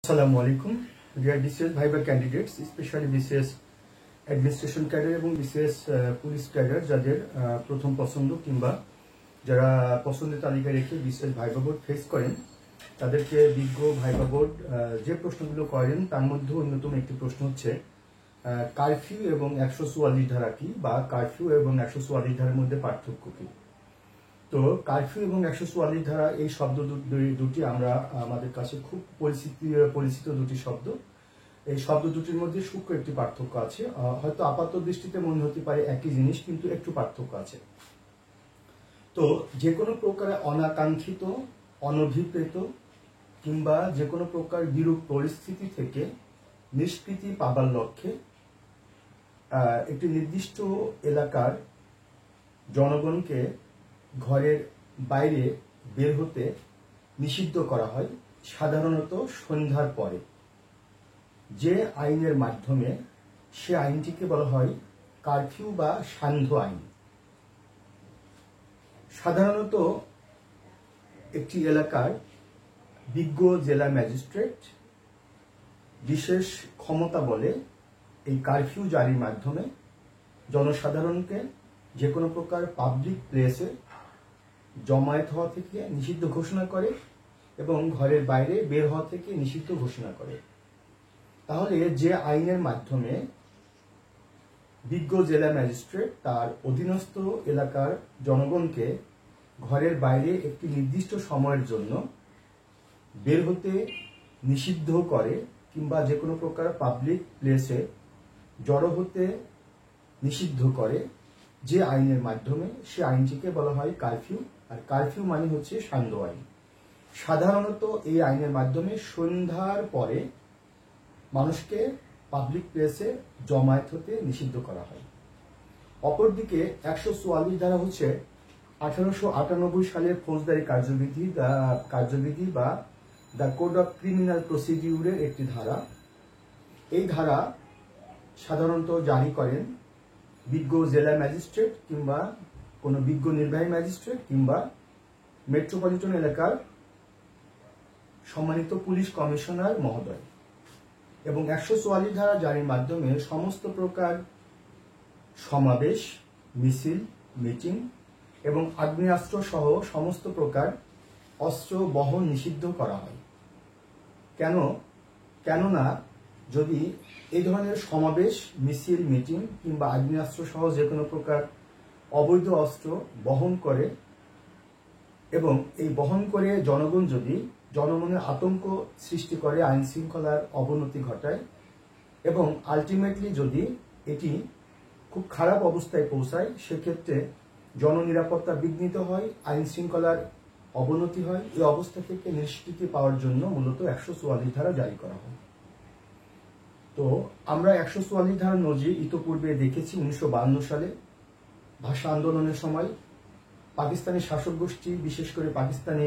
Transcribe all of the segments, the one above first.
আসসালামু আলাইকুম dear BCS viva candidates, specially BCS administration cadre এবং বিসিএস পুলিশ ক্যাডার যাদের প্রথম পছন্দ কিংবা যারা পছন্দের তালিকা রেখে বিসিএস ভাইবা বোর্ড ফেস করেন, তাদেরকে বিজ্ঞ ভাইবা বোর্ড যে প্রশ্নগুলো করেন তার মধ্যে অন্যতম একটি প্রশ্ন হচ্ছে কারফিউ এবং 144 ধারা কি, বা কারফিউ এবং 144 ধারার মধ্যে পার্থক্য কি। তো কারফিউ এবং 144 ধারা এই শব্দ দুটি আমরা আমাদের কাছে খুব পরিচিত দুটি শব্দ। এই শব্দ দুটির মধ্যে সূক্ষ্ম একটি পার্থক্য আছে। হয়তো আপাত দৃষ্টিতে মনে হতে পারে একই জিনিস, কিন্তু একটু পার্থক্য আছে। তো যে কোনো প্রকার অনাকাঙ্ক্ষিত, অনভিপ্রেত কিংবা যে কোনো প্রকার বিরূপ পরিস্থিতি থেকে নিষ্কৃতি পাবার লক্ষ্যে একটি নির্দিষ্ট এলাকার জনগণকে ঘরের বাইরে বের হতে নিষিদ্ধ করা হয়, সাধারণত সন্ধ্যার পরে। যে আইনের মাধ্যমে সে আইনটিকে বলা হয় কারফিউ বা সান্ধ্য আইন। সাধারণত একটি এলাকার বিজ্ঞ জেলা ম্যাজিস্ট্রেট বিশেষ ক্ষমতা বলে এই কারফিউ জারির মাধ্যমে জনসাধারণকে যে কোনো প্রকার পাবলিক প্লেসে জমায়েত হওয়া থেকে নিষিদ্ধ ঘোষণা করে এবং ঘরের বাইরে বের হওয়া থেকে নিষিদ্ধ ঘোষণা করে। তাহলে যে আইনের মাধ্যমে বিজ্ঞ জেলা ম্যাজিস্ট্রেট তার অধীনস্থ এলাকার জনগণকে ঘরের বাইরে একটি নির্দিষ্ট সময়ের জন্য বের হতে নিষিদ্ধ করে কিংবা যে কোনো প্রকার পাবলিক প্লেসে জড়ো হতে নিষিদ্ধ করে, যে আইনের মাধ্যমে সে আইনটিকে বলা হয় কারফিউ। আর কারফিউ মানে হচ্ছে সান্ধ্য আইন। সাধারণত এই আইনের মাধ্যমে সন্ধ্যার পরে মানুষকে পাবলিক প্লেসে জমায়েত হতে নিষিদ্ধ করা হয়। অপরদিকে 144 ধারা হচ্ছে 1898 সালের ফৌজদারি কার্যবিধি বা দ্য কোড অফ ক্রিমিনাল প্রসিডিউরের একটি ধারা। এই ধারা সাধারণত জারি করেন বিজ্ঞ জেলা ম্যাজিস্ট্রেট কিংবা কোনো বিজ্ঞ নির্বাহী ম্যাজিস্ট্রেট কিংবা মেট্রোপলিটন এলাকার সম্মানিত পুলিশ কমিশনার মহোদয়। এবং 144 ধারা জারির মাধ্যমে সমস্ত প্রকার সমাবেশ, মিছিল, মিটিং এবং আগ্নেয়াস্ত্র সহ সমস্ত প্রকার অস্ত্র বহন নিষিদ্ধ করা হয়। কেননা যদি এই ধরনের সমাবেশ, মিছিল, মিটিং কিংবা আগ্নেয়াস্ত্র সহ যে কোনো প্রকার অবৈধ অস্ত্র বহন করে এবং এই বহন করে জনগণ যদি জনমনে আতঙ্ক সৃষ্টি করে, আইন শৃঙ্খলার অবনতি ঘটায় এবং আলটিমেটলি যদি এটি খুব খারাপ অবস্থায় পৌঁছায়, সেক্ষেত্রে জননিরাপত্তা বিঘ্নিত হয়, আইন শৃঙ্খলার অবনতি হয়, এই অবস্থা থেকে নিষ্কৃতি পাওয়ার জন্য মূলত 144 ধারা জারি করা হয়। তো আমরা 144 ধারা নজির ইতোপূর্বে দেখেছি 1952 সালে ভাষা আন্দোলনের সময় পাকিস্তানি শাসক গোষ্ঠী, বিশেষ করে পাকিস্তানি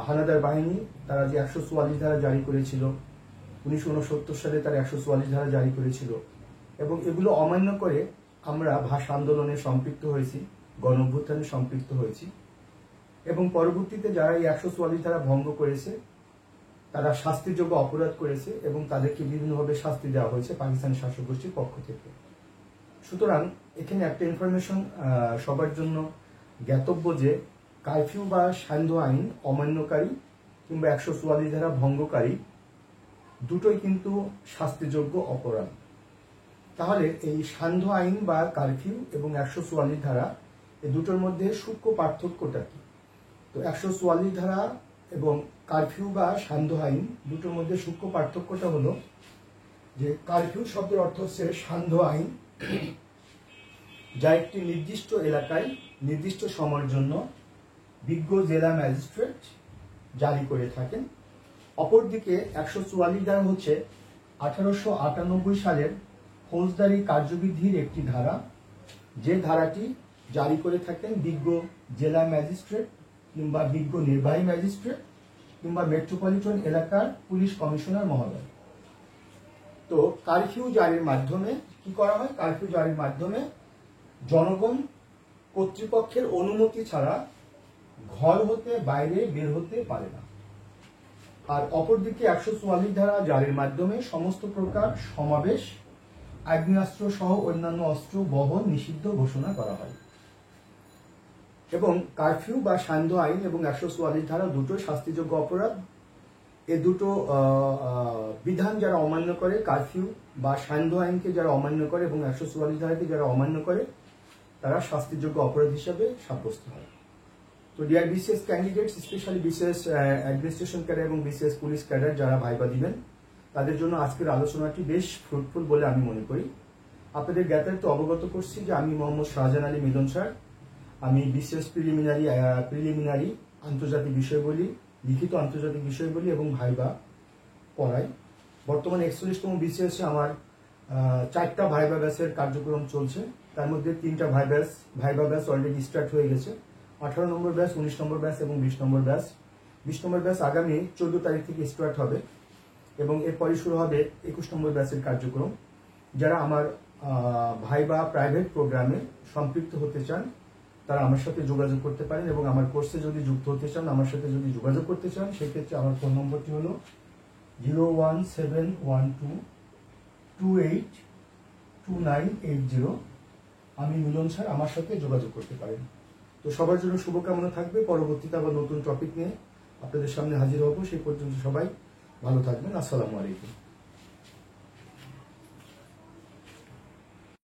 হানাদার বাহিনী, তারা যে 144 ধারা জারি করেছিল। 1969 সালে তারা 144 ধারা জারি করেছিল এবং এগুলো অমান্য করে আমরা ভাষা আন্দোলনে সম্পৃক্ত হয়েছি, গণ অভ্যুত্থানে সম্পৃক্ত হয়েছি এবং পরবর্তীতে যারা এই 144 ধারা ভঙ্গ করেছে তারা শাস্তিযোগ্য অপরাধ করেছে এবং তাদেরকে বিভিন্নভাবে শাস্তি দেওয়া হয়েছে পাকিস্তানি শাসক গোষ্ঠীর পক্ষ থেকে। সুতরাং এখানে একটা ইনফরমেশন সবার জন্য জ্ঞাতব্য যে কারফিউ বা সান্ধ্য আইন অমান্যকারী কিংবা 144 ধারা ভঙ্গকারী দুটোই কিন্তু শাস্তিযোগ্য অপরাধ। তাহলে এই সান্ধ্য আইন বা কারফিউ এবং 144 ধারা এই দুটোর মধ্যে সূক্ষ্ম পার্থক্যটা কি? তো 144 ধারা এবং কারফিউ বা সান্ধ্য আইন দুটোর মধ্যে সূক্ষ্ম পার্থক্যটা হলো যে কারফিউ শব্দের অর্থ হচ্ছে সান্ধ্য আইন, যা একটি নির্দিষ্ট এলাকায় নির্দিষ্ট সময়ের জন্য বিজ্ঞ জেলা ম্যাজিস্ট্রেট জারি করে থাকেন। অপরদিকে 144 ধারা হচ্ছে 1898 সালের ফৌজদারি কার্যবিধির একটি ধারা, যে ধারাটি জারি করে থাকেন বিজ্ঞ জেলা ম্যাজিস্ট্রেট কিংবা বিজ্ঞ নির্বাহী ম্যাজিস্ট্রেট কিংবা মেট্রোপলিটন এলাকার পুলিশ কমিশনার মহোদয়। তো কারফিউ জারির মাধ্যমে কি করা হয়? কারফিউ জারির মাধ্যমে জনগণ কর্তৃপক্ষের অনুমতি ছাড়া ঘর হতে বাইরে বের হতে পারে না। আর অপরদিকে 144 ধারা জারির মাধ্যমে সমস্ত প্রকার সমাবেশ, আগ্নেয়াস্ত্র সহ অন্যান্য অস্ত্র বহন নিষিদ্ধ ঘোষণা করা হয়। এবং কারফিউ বা সান্ধ্য আইন এবং 144 ধারা দুটো শাস্তিযোগ্য অপরাধ। এ দুটো বিধান যারা অমান্য করে, কারফিউ বা সান্ধ্য আইনকে যারা অমান্য করে এবং 144 ধারাকে যারা অমান্য করে, তারা শাস্তিযোগ্য অপরাধ হিসাবে সাব্যস্ত হয়। তো dear BCS candidates, specially BCS administration cadre এবং বিসিএস পুলিশ ক্যাডার যারা ভাইবা দিবেন, তাদের জন্য আজকের আলোচনাটি বেশ ফ্রুটফুল বলে আমি মনে করি। আপনাদের জ্ঞাতার্থে অবগত করছি যে আমি মোহাম্মদ শাহজাহান আলী মিলন স্যার। আমি বিসিএস প্রিলিমিনারি আন্তর্জাতিক বিষয়বলী, লিখিত আন্তর্জাতিক বিষয়বলী এবং ভাইবা পড়াই। বর্তমানে 41তম বিসিএসে আমার 4টা ভাইবা ব্যাচের কার্যক্রম চলছে। তার মধ্যে 3টা ভাইবা ব্যাচ অলরেডি স্টার্ট হয়ে গেছে। 18 নম্বর ব্যাচ, 19 নম্বর ব্যাচ এবং 20 নম্বর ব্যাচ। 20 নম্বর ব্যাচ আগামী 14 তারিখ থেকে স্টার্ট হবে এবং এরপরে শুরু হবে 21 নম্বর ব্যাচের কার্যক্রম। যারা আমার ভাইবা প্রাইভেট প্রোগ্রামে সম্পৃক্ত হতে চান, তারা আমার সাথে যোগাযোগ করতে পারেন এবং আমার কোর্সে যদি যুক্ত হতে চান, আমার সাথে যদি যোগাযোগ করতে চান, সেক্ষেত্রে আমার ফোন নম্বরটি হলো 01712282980। আমি মিলন স্যার, আমার সাথে যোগাযোগ করতে পারেন। তো সবার জন্য শুভকামনা থাকবে। পরবর্তীতে আবার নতুন টপিক নিয়ে আপনাদের সামনে হাজির হব। সেই পর্যন্ত সবাই ভালো থাকবেন। আসসালামু আলাইকুম।